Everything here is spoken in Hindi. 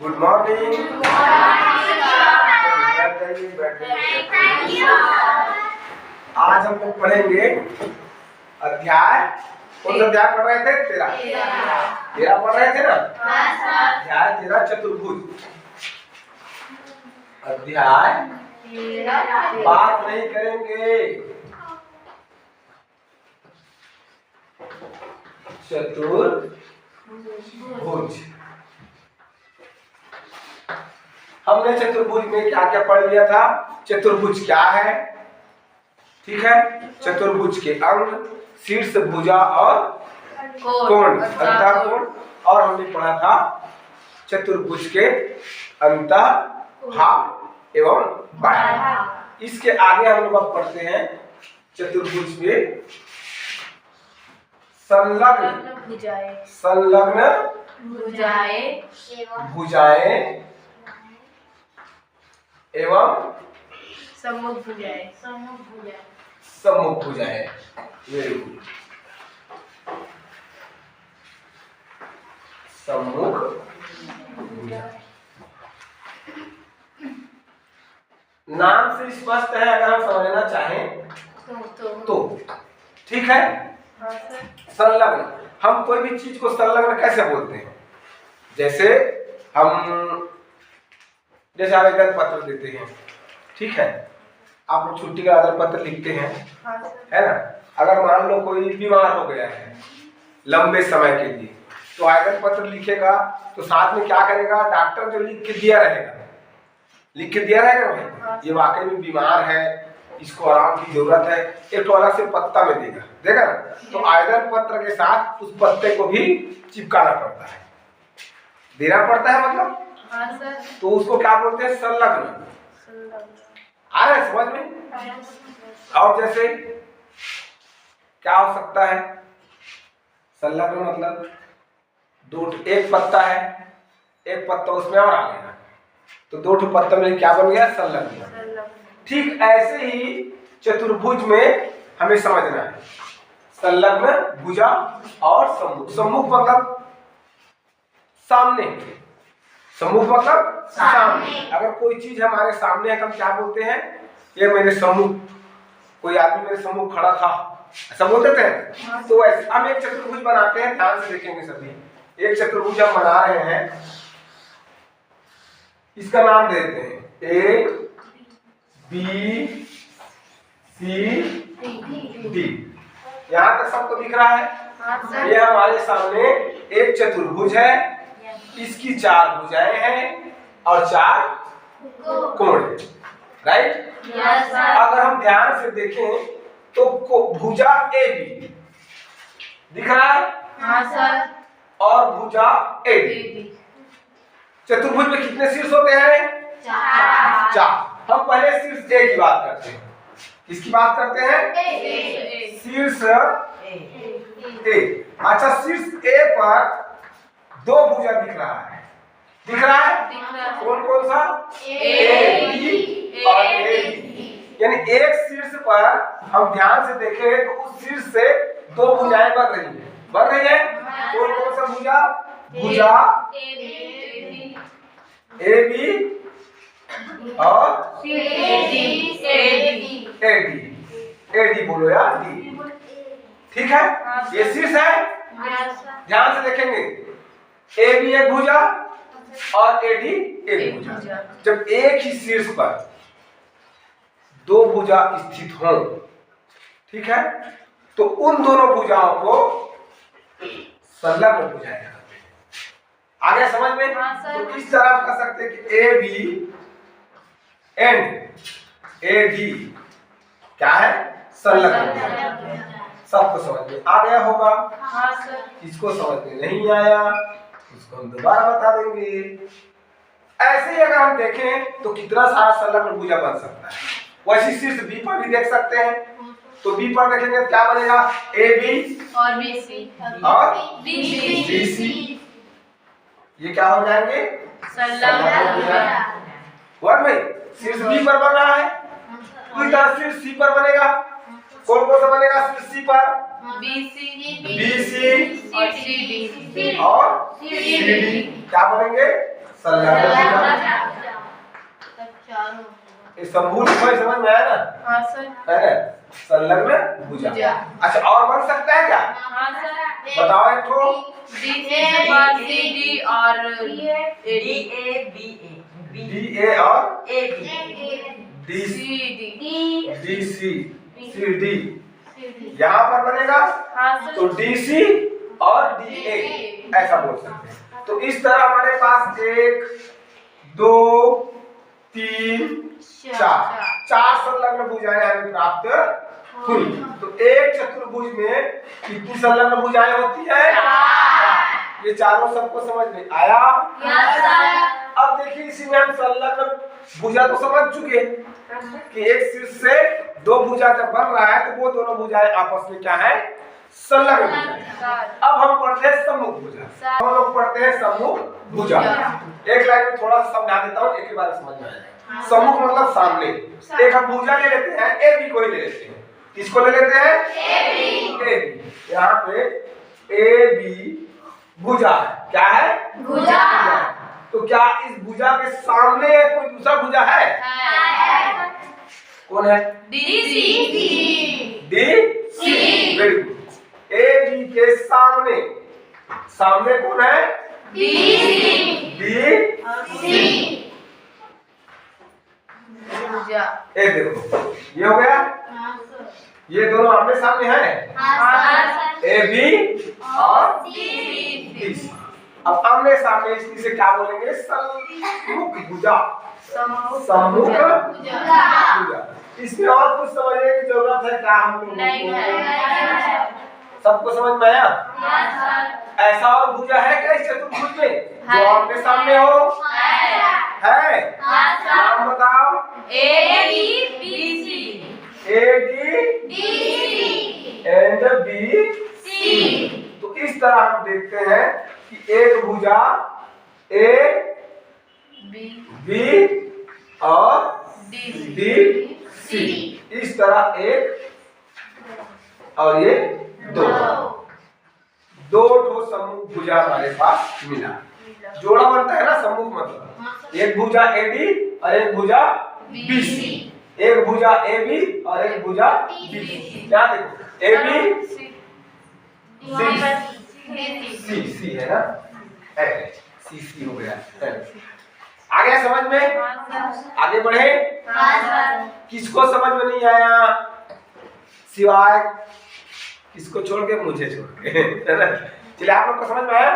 Good morning. आज हम लोग पढ़ेंगे अध्याय, कौन सा अध्याय पढ़ रहे थे? 13 पढ़ रहे थे ना? अध्याय 13 चतुर्भुज। अध्याय बात नहीं करेंगे, चतुर्भुज। हमने चतुर्भुज में क्या क्या पढ़ लिया था? चतुर्भुज क्या है, ठीक है? चतुर्भुज के अंग, शीर्ष, भुजा और कोण, अंतः कोण। और हमने पढ़ा था चतुर्भुज के अंतः भाग एवं बाह्य। इसके आगे हम लोग अब पढ़ते हैं चतुर्भुज में संलग्न भुजाएं एवं सम्मुख भुजाएं। Very good. सम्मुख भुजाएं नाम से स्पष्ट है, अगर हम समझना चाहें तो ठीक है। संलग्न, हम कोई भी चीज को संलग्न कैसे बोलते हैं? जैसे आवेदन पत्र देते हैं, ठीक है? आप लोग छुट्टी का आवेदन पत्र लिखते हैं, है ना? अगर मान लो कोई बीमार हो गया है लंबे समय के लिए, तो आवेदन पत्र लिखेगा तो साथ में क्या करेगा? डॉक्टर जो लिख के दिया रहेगा भाई, ये वाकई में बीमार है, इसको आराम की जरूरत है, एक तो अलग से पत्ता में देगा ना। तो आवेदन पत्र के साथ उस पत्ते को भी चिपकाना पड़ता है, देना पड़ता है, मतलब तो उसको क्या बोलते हैं? संलग्न। आ रहा है समझ में? और जैसे क्या हो सकता है संलग्न? मतलब एक पत्ता है, एक पत्ता उसमें और आ गया, तो दो पत्ता में क्या बन गया? संलग्न। ठीक ऐसे ही चतुर्भुज में हमें समझना है संलग्न, भुजा और सम्मुख। सम्मुख मतलब सामने, सम्मुख मतलब सामने। अगर कोई चीज हमारे सामने है तो हम क्या बोलते हैं? ये मेरे सम्मुख, कोई आदमी मेरे सम्मुख खड़ा था, ऐसा बोलते थे। तो वैसे हम एक चतुर्भुज बनाते हैं, ध्यान से देखेंगे सभी। एक चतुर्भुज हम बना रहे हैं, इसका नाम देते हैं ए बी सी डी। यहाँ तक सबको दिख रहा है? ये हमारे सामने एक चतुर्भुज है, इसकी 4 भुजाएं हैं और 4 कोण, राइट? अगर हम ध्यान से देखें तो भुजा ए बी दिख रहा है? हाँ सर। और भुजा ए बी। चतुर्भुज में कितने शीर्ष होते हैं? 4। हम पहले शीर्ष ए की बात करते हैं। किसकी बात करते हैं? शीर्ष ए। अच्छा, शीर्ष ए पर 2 भुजा दिख रहा है, कौन कौन सा? ए बी और ए बी। यानी एक शीर्ष पर हम ध्यान से देखें तो उस शीर्ष से 2 भुजाएं बन रही है। कौन कौन सा भुजा? भुजा ए बी और ए डी बोलो यार, डी, ठीक है? ये शीर्ष है, ध्यान से देखेंगे। ए बी एक भुजा और ए डी एक भुजा। जब एक ही शीर्ष पर 2 भुजा स्थित हो, ठीक है, तो उन दोनों भुजाओं को संलग्न भुजाएं कहते हैं। आगे समझ में? तो इस तरह आप कह सकते हैं कि A B and A D क्या है? संलग्न। सबको समझ में आ गया होगा? हाँ सर। इसको समझ में नहीं आया उसको हम दोबारा बता देंगे। ऐसे ही अगर हम देखें तो कितना सारा संलग्न भुजा बन सकता है। वैसे शीर्ष बी पर भी देख सकते हैं, तो बी पर देखेंगे तो क्या बनेगा? ए बी और बी सी। ये क्या हो जाएंगे? संलग्न भुजा। भाई शीर्ष बी पर बन रहा है, तो इधर शीर्ष सी पर बनेगा। कौन कौन सा बनेगा शीर्ष सी पर? बी सी और सी डी। क्या बनेंगे? संलग्न भुजा। ये समभुज कोई समझ में आया ना? हाँ सर। है ना? संलग्न भुजा। अच्छा और बन सकता है क्या? हाँ सर। बताओ एक ठो। CD और DA DA और CD। CD यहाँ पर बनेगा हाँ सर। तो DC और DA ऐसा बोल सकते हैं। तो इस तरह हमारे पास 1 2 3 4 संलग्न भुजाएं हमें प्राप्त हुई। तो एक चतुर्भुज में कितनी संलग्न भुजाएं होती है? ये चारों सबको समझ में आया? अब देखिए इसी में हम संलग्न भुजा तो समझ चुके कि एक शीर्ष से दो भुजा जब बन रहा है तो वो दोनों भुजाएं आपस में क्या है? संलग्न भुजाएं। अब हम पढ़ते हैं सम्मुख भुजा। हम लोग पढ़ते हैं सम्मुख भुजा। एक लाइन में थोड़ा सा समझा देता हूँ, एक ही बार समझ में आएगा। सम्मुख मतलब सामने। एक हम भुजा ले लेते हैं, AB को ही ले लेते हैं। किसको ले लेते हैं? AB। यहाँ पे AB भुजा है। क्या है? भुजा। तो क्या इस भुजा के सामने कोई दूसरा भुजा है? कौन है? DC। Very good. AB के सामने कौन है? DC। भुजा। एक देखो ये हो गया। ये दोनों आमने सामने हैं। AB और DC। अब आमने सामने इससे क्या बोलेंगे? सम्मुख भुजा। सम्मुख भुजा। इसमें और कुछ समझने की जरूरत है क्या हम लोगों को? सबको समझ में आया? ऐसा और भुजा है क्या इस चतुर्भुज में जो आमने सामने हो? है। नाम बताओ। ADBC and BC। तो इस तरह हम देखते हैं कि एक भुजा AB और DC। इस तरह एक और ये दो ठो सम्मुख भुजा हमारे पास मिला। जोड़ा बनता है ना सम्मुख मतलब। एक भुजा AD और एक भुजा BC। एक भुजा AB और एक भुजा BC। क्या देखो AB C है ना? C हो गया। आ गया समझ में? आगे बढ़े। किसको समझ में नहीं आया सिवाय किसको छोड़ के? मुझे छोड़ के। चलिए आप लोग को समझ में आया?